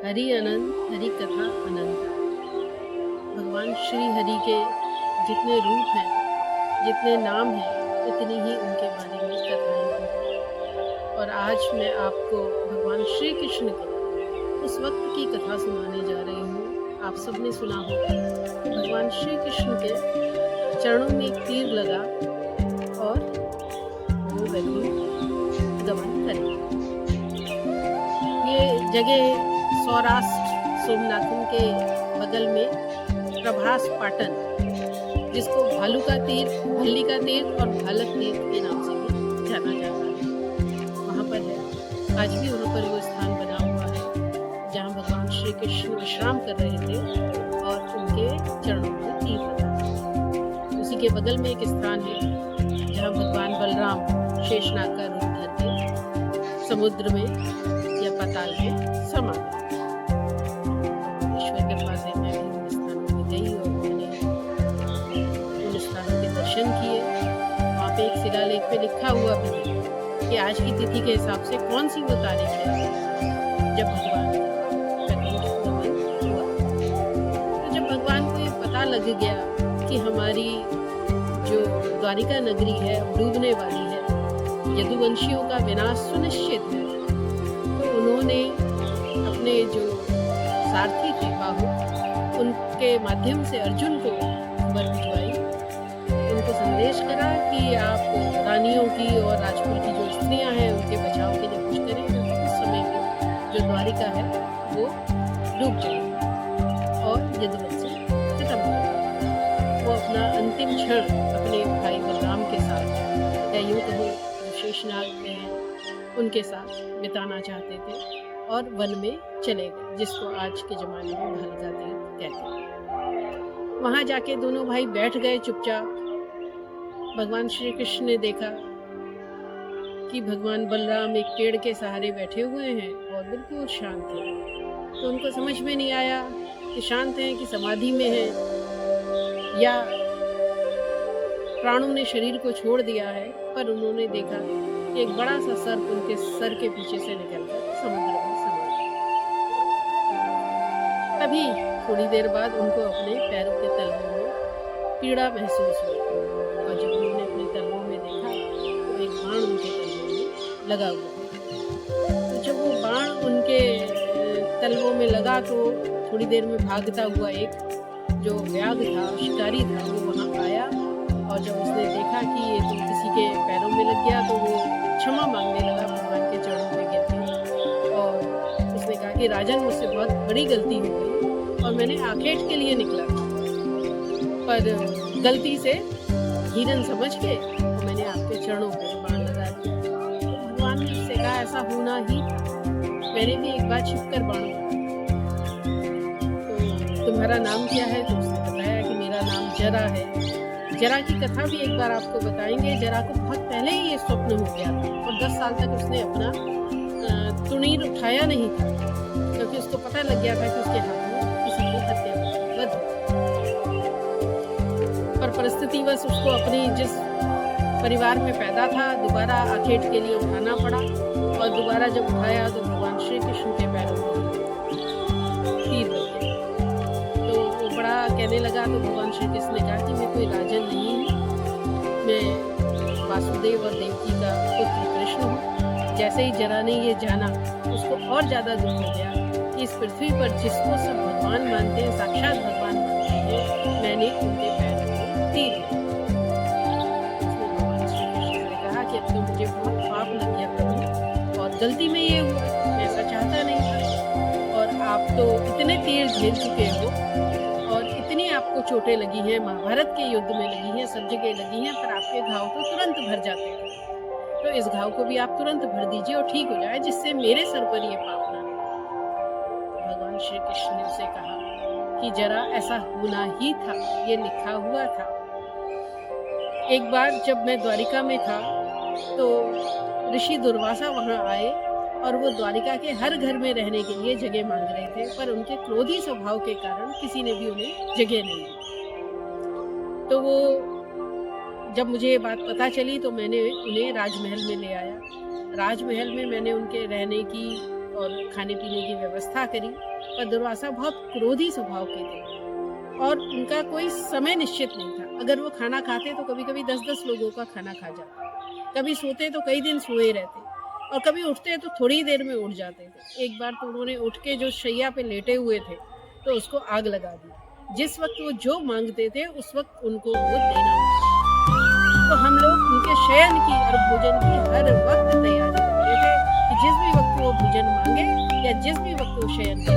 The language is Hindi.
हरि अनंत हरि कथा अनंत। भगवान श्री हरि के जितने रूप हैं, जितने नाम हैं, उतनी ही उनके बारे में कथाएं हैं। और आज मैं आपको भगवान श्री कृष्ण के उस वक्त की कथा सुनाने जा रही हूँ। आप सबने सुना होगा कि भगवान श्री कृष्ण के चरणों में एक तीर लगा और वो व्यक्ति गमन करे। ये जगह सौराष्ट्र सोमनाथन के बगल में प्रभास पाटन, जिसको भालू का तीर, भल्ली का तीर और भालक तीर के नाम से भी जाना जाता है, वहाँ पर है। आज भी वहाँ पर वो स्थान बना हुआ है जहाँ भगवान श्री कृष्ण विश्राम कर रहे थे और उनके चरणों में तीर लगा। उसी के बगल में एक स्थान है जहाँ भगवान बलराम शेषनाग का रूप धर के समुद्र में या पाताल में समा गए। ईश्वर के पास मैं भी उन स्थानों में गई और मैंने उन स्थानों के दर्शन किए। वहाँ पे एक शिलालेख पे लिखा हुआ भी है कि आज की तिथि के हिसाब से कौन सी वो तारीख है जब भगवान का गमन हुआ। तो जब भगवान को ये पता लग गया कि हमारी जो द्वारिका नगरी है डूबने वाली है, यदुवंशियों का विनाश सुनिश्चित है, तो उन्होंने अपने जो सारथी थे बाहु, उनके माध्यम से अर्जुन को खबर भिजवाई, उनको संदेश करा कि आप रानियों की और राजपुर की जो स्त्रियां हैं उनके बचाव के लिए कुछ करें, क्योंकि उस समय में जो द्वारिका है वो डूब जाएगी और यदुवंशी खत्म हो जाएगा। वो अपना अंतिम क्षण अपने भाई बलराम के साथ, या यूँ कहो शेषनाग में उनके साथ बिताना चाहते थे और वन में चले गए, जिसको आज के ज़माने में भालका तीर्थ कहते हैं। वहाँ जाके दोनों भाई बैठ गए चुपचाप। भगवान श्री कृष्ण ने देखा कि भगवान बलराम एक पेड़ के सहारे बैठे हुए हैं और बिल्कुल शांत हैं। तो उनको समझ में नहीं आया कि शांत हैं कि समाधि में हैं या प्राणों ने शरीर को छोड़ दिया है। पर उन्होंने देखा कि एक बड़ा सा सर्प उनके सर के पीछे से निकलकर समुद्र में समा गया। तभी थोड़ी देर बाद उनको अपने पैरों के तलवों में पीड़ा महसूस हुई और जब उन्होंने अपने तलवों में देखा तो एक बाण उनके तलवों में लगा हुआ। तो जब वो बाण उनके तलवों में लगा तो थोड़ी देर में भागता हुआ एक जो व्याघ्र था, शिकारी था, वो वहाँ आया और जब उसने देखा कि ये तो किसी के पैरों में लग गया तो वो क्षमा मांगने लगा भगवान के चरणों में गिर के। और उसने कहा कि राजन, मुझसे बहुत बड़ी गलती हो गई और मैंने आखेट के लिए निकला, पर गलती से हिरन समझ के तो मैंने आपके चरणों पे बाण लगा दिया। तो भगवान ने उससे कहा, ऐसा होना ही मैंने भी एक बार छिप कर बाण मारा। तो तुम्हारा नाम क्या है? तो उसने बताया कि मेरा नाम जरा है। जरा की कथा भी एक बार आपको बताएंगे। जरा को बहुत पहले ही ये स्वप्न हो गया था और 10 साल तक उसने अपना तुणीर उठाया नहीं था, क्योंकि उसको पता लग गया था कि उसके हाथ में किसी की हत्या वध। पर परिस्थितिवश उसको अपनी जिस परिवार में पैदा था दोबारा आखेट के लिए उठाना पड़ा और दोबारा जब उठाया तो भगवान श्री कृष्ण के पैरों में तीर लग गया। तो वो बड़ा कहने लगा तो भगवान श्री कृष्ण ने कहा कि मैं कोई राजन नहीं हूँ, मैं वासुदेव और देवकी का पुत्र कृष्ण हूँ। जैसे ही जरा ने ये जाना उसको और ज़्यादा दुख हो गया कि इस पृथ्वी पर जिसको सब भगवान मानते हैं, साक्षात भगवान मानते हैं, मैंने उनके पैरों में तीर लिया। उसने भगवान श्री कृष्ण ने कहा कि अब तो मुझे बहुत पाप लग गया प्रभु और गलती में ये हुआ, मैं ऐसा चाहता नहीं था। और आप तो इतने तीर झेल चुके हो और इतनी आपको चोटें लगी हैं, महाभारत के युद्ध में लगी हैं, सब जगह लगी हैं, पर आपके घाव तो तुरंत भर जाते हैं। तो इस घाव को भी आप तुरंत भर दीजिए और ठीक हो जाए, जिससे मेरे सर पर ये पाप ना आए। भगवान श्री कृष्ण ने उसे कहा कि जरा ऐसा होना ही था, ये लिखा हुआ था। एक बार जब मैं द्वारिका में था तो ऋषि दुर्वासा वहाँ आए और वो द्वारिका के हर घर में रहने के लिए जगह मांग रहे थे, पर उनके क्रोधी स्वभाव के कारण किसी ने भी उन्हें जगह नहीं दी। तो वो जब मुझे ये बात पता चली तो मैंने उन्हें राजमहल में ले आया। राजमहल में मैंने उनके रहने की और खाने पीने की व्यवस्था करी पर दुर्वासा बहुत क्रोधी स्वभाव के थे और उनका कोई समय निश्चित नहीं था। अगर वो खाना खाते तो कभी-कभी 10-10 लोगों का खाना खा जाते। कभी सोते तो कई दिन सोए रहते और कभी उठते तो थोड़ी देर में उठ जाते थे। एक बार तो उन्होंने उठ के जो शैया पे लेटे हुए थे, तो उसको आग लगा दी। जिस वक़्त वो जो माँगते थे, उस वक़्त उनको वो देना होता था। तो हम लोग उनके शयन की और भोजन की हर वक़्त तैयारी करते थे कि जिस भी वक़्त वो भोजन माँगे या जिस भी वक़्त वो शयन करें,